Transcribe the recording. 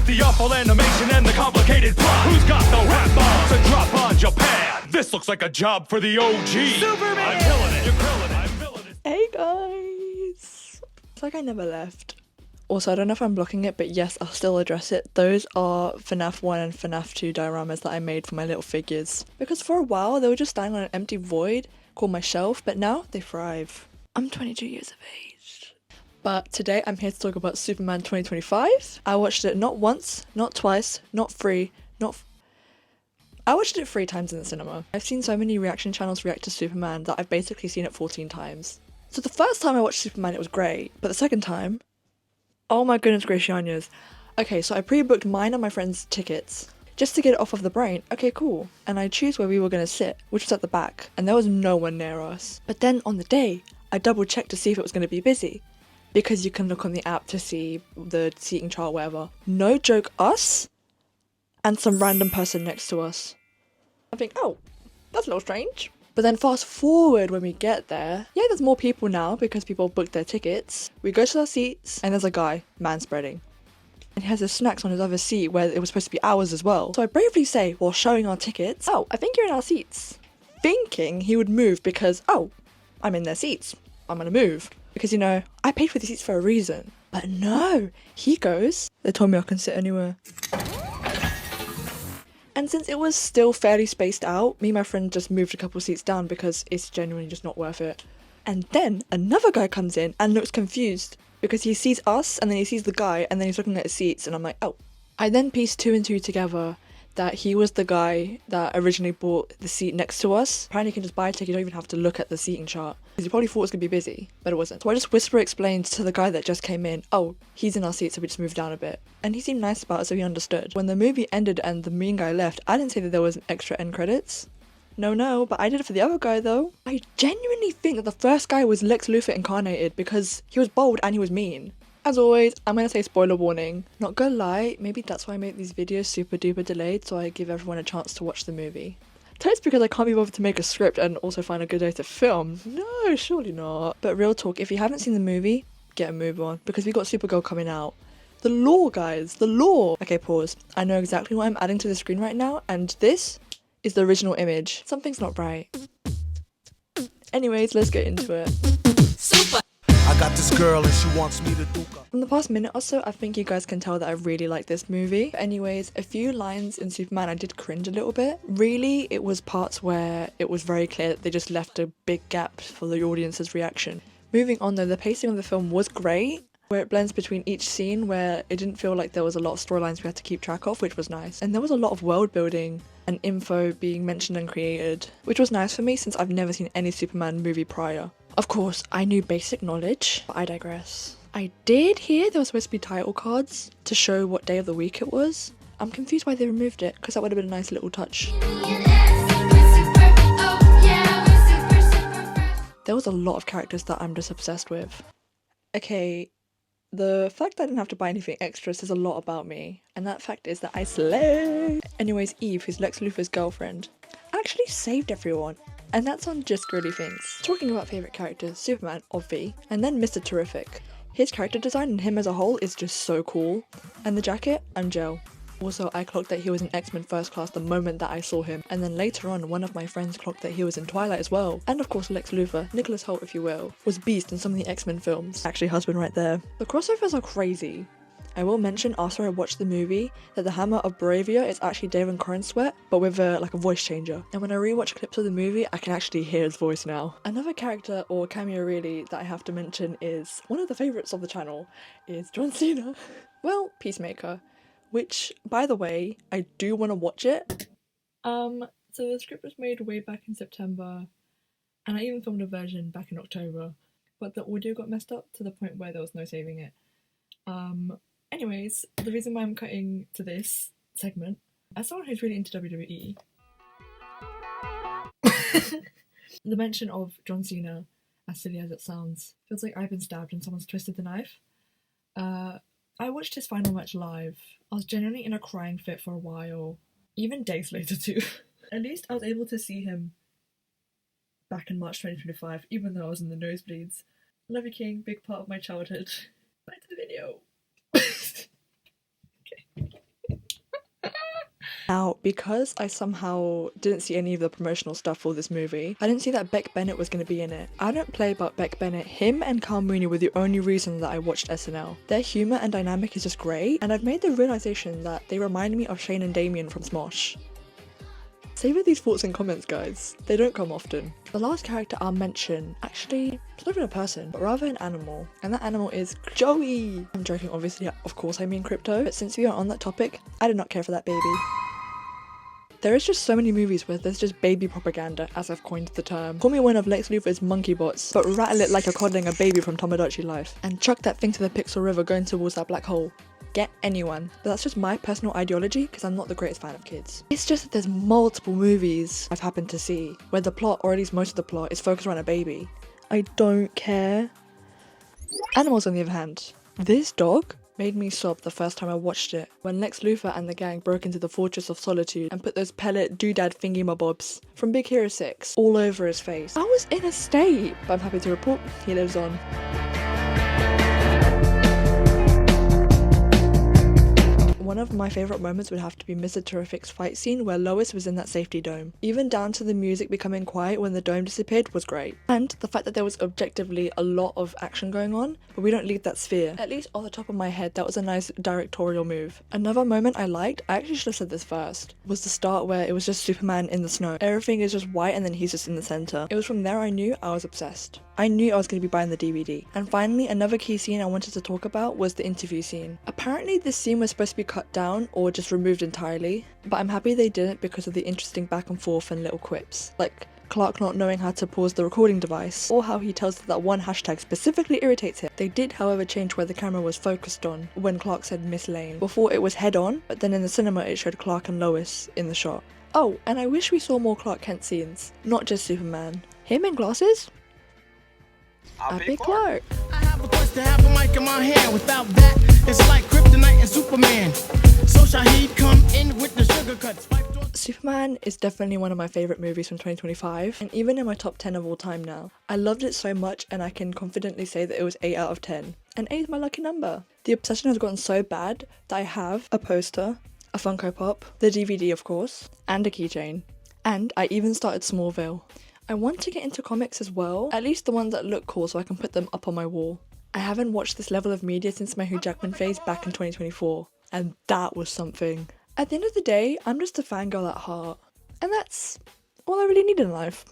the awful animation and the complicated plot. Who's got the rap bombs to drop on Japan? This looks like a job for the OG. Superman! I'm killing it. You're killing it. I'm feeling it. Hey guys! It's like I never left. Also, I don't know if I'm blocking it, but yes, I'll still address it. Those are FNAF 1 and FNAF 2 dioramas that I made for my little figures. Because for a while, they were just standing on an empty void called my shelf, but now they thrive. I'm 22 years of age. But today, I'm here to talk about Superman 2025. I watched it not once, not twice, not three, I watched it 3 times in the cinema. I've seen so many reaction channels react to Superman that I've basically seen it 14 times. So the first time I watched Superman, it was great, but the second time, oh my goodness gracious. Okay, so I pre-booked mine and my friend's tickets just to get it off of the brain. Okay, cool. And I choose where we were going to sit, which was at the back, and there was no one near us. But then on the day, I double checked to see if it was going to be busy, because you can look on the app to see the seating chart, whatever. No joke, us and some random person next to us. I think, oh, that's a little strange. But then fast forward when we get there, yeah, there's more people now because people booked their tickets. We go to our seats and there's a guy manspreading. And he has his snacks on his other seat where it was supposed to be ours as well. So I bravely say, while showing our tickets, oh, I think you're in our seats. Thinking he would move because, oh, I'm in their seats. I'm gonna move. Because, you know, I paid for the seats for a reason. But no, he goes, they told me I can sit anywhere. And since it was still fairly spaced out, me and my friend just moved a couple seats down because it's genuinely just not worth it. And then another guy comes in and looks confused because he sees us and then he sees the guy and then he's looking at his seats and I'm like, oh. I then pieced 2 and 2 together that he was the guy that originally bought the seat next to us. Apparently you can just buy a ticket, you don't even have to look at the seating chart. Because he probably thought it was going to be busy, but it wasn't. So I just whisper explained to the guy that just came in, oh, he's in our seat, so we just moved down a bit. And he seemed nice about it, so he understood. When the movie ended and the mean guy left, I didn't say that there was an extra end credits. No, but I did it for the other guy though. I genuinely think that the first guy was Lex Luthor incarnated because he was bold and he was mean. As always, I'm gonna say spoiler warning. Not gonna lie, maybe that's why I make these videos super duper delayed so I give everyone a chance to watch the movie. Tell it's because I can't be bothered to make a script and also find a good day to film. No, surely not. But real talk, if you haven't seen the movie, get a move on because we got Supergirl coming out. The lore, guys, the lore. Okay, pause. I know exactly what I'm adding to the screen right now and this is the original image. Something's not right. Anyways, let's get into it. Super. I got this girl and she wants me to do. From the past minute or so, I think you guys can tell that I really like this movie. But anyways, a few lines in Superman I did cringe a little bit. Really, it was parts where it was very clear that they just left a big gap for the audience's reaction. Moving on though, the pacing of the film was great, where it blends between each scene where it didn't feel like there was a lot of storylines we had to keep track of, which was nice. And there was a lot of world building and info being mentioned and created, which was nice for me since I've never seen any Superman movie prior. Of course, I knew basic knowledge, but I digress. I did hear there was supposed to be title cards to show what day of the week it was. I'm confused why they removed it, because that would have been a nice little touch. There was a lot of characters that I'm just obsessed with. Okay, the fact that I didn't have to buy anything extra says a lot about me, and that fact is that I slay. Anyways, Eve, who's Lex Luthor's girlfriend, actually saved everyone. And that's on Just Girly Things. Talking about favourite characters, Superman, obvi, and then Mr. Terrific. His character design and him as a whole is just so cool. And the jacket, I'm Gel. Also, I clocked that he was in X-Men First Class the moment that I saw him, and then later on, one of my friends clocked that he was in Twilight as well. And of course, Lex Luthor, Nicholas Hoult if you will, was Beast in some of the X-Men films. Actually, husband right there. The crossovers are crazy. I will mention after I watched the movie that the Hammer of Bravia is actually David Cornsweet, but with a voice changer. And when I rewatch clips of the movie, I can actually hear his voice now. Another character, or cameo really, that I have to mention is one of the favourites of the channel, is John Cena. Well, Peacemaker, which, by the way, I do want to watch it. So the script was made way back in September, and I even filmed a version back in October, but the audio got messed up to the point where there was no saving it. Anyways, the reason why I'm cutting to this segment, as someone who's really into WWE, the mention of John Cena, as silly as it sounds, feels like I've been stabbed and someone's twisted the knife. I watched his final match live. I was genuinely in a crying fit for a while, even days later too. At least I was able to see him back in March 2025, even though I was in the nosebleeds. Love you, King, big part of my childhood. Back to the video. Okay. Now, because I somehow didn't see any of the promotional stuff for this movie, I didn't see that Beck Bennett was going to be in it. I don't play about Beck Bennett. Him and Carl Mooney were the only reason that I watched SNL. Their humour and dynamic is just great, and I've made the realisation that they remind me of Shane and Damien from Smosh. Savour these thoughts in comments, guys. They don't come often. The last character I'll mention, actually, it's not even a person, but rather an animal. And that animal is Joey! I'm joking, obviously, of course I mean Crypto, but since we are on that topic, I did not care for that baby. There is just so many movies where there's just baby propaganda, as I've coined the term. Call me one of Lex Luthor's monkey bots, but rattle it like you're coddling a baby from Tomodachi Life. And chuck that thing to the Pixel River going towards that black hole. Get anyone. But that's just my personal ideology because I'm not the greatest fan of kids. It's just that there's multiple movies I've happened to see where the plot, or at least most of the plot, is focused around a baby. I don't care. Animals on the other hand. This dog made me sob the first time I watched it, when Lex Luthor and the gang broke into the Fortress of Solitude and put those pellet doodad thingy-mabobs from Big Hero 6 all over his face. I was in a state, but I'm happy to report he lives on. One of my favourite moments would have to be Mr. Terrific's fight scene where Lois was in that safety dome. Even down to the music becoming quiet when the dome disappeared was great. And the fact that there was objectively a lot of action going on, but we don't leave that sphere. At least off the top of my head, that was a nice directorial move. Another moment I liked, I actually should have said this first, was the start where it was just Superman in the snow. Everything is just white and then he's just in the centre. It was from there I knew I was obsessed. I knew I was going to be buying the DVD. And finally, another key scene I wanted to talk about was the interview scene. Apparently this scene was supposed to be cut down or just removed entirely, but I'm happy they didn't because of the interesting back and forth and little quips. Like Clark not knowing how to pause the recording device, or how he tells her that one hashtag specifically irritates him. They did, however, change where the camera was focused on when Clark said Miss Lane. Before it was head on, but then in the cinema it showed Clark and Lois in the shot. Oh, and I wish we saw more Clark Kent scenes, not just Superman. Him in glasses? I'll be Clark. I have a quest to have a mic in my hand. Without that, it's like Kryptonite and Superman. So Shahid come in with the sugar cuts. Superman is definitely one of my favourite movies from 2025, and even in my top 10 of all time now. I loved it so much and I can confidently say that it was 8 out of 10. And 8 is my lucky number. The obsession has gotten so bad that I have a poster, a Funko Pop, the DVD of course, and a keychain. And I even started Smallville. I want to get into comics as well, at least the ones that look cool so I can put them up on my wall. I haven't watched this level of media since my Hugh Jackman phase back in 2024, and that was something. At the end of the day, I'm just a fangirl at heart, and that's all I really need in life.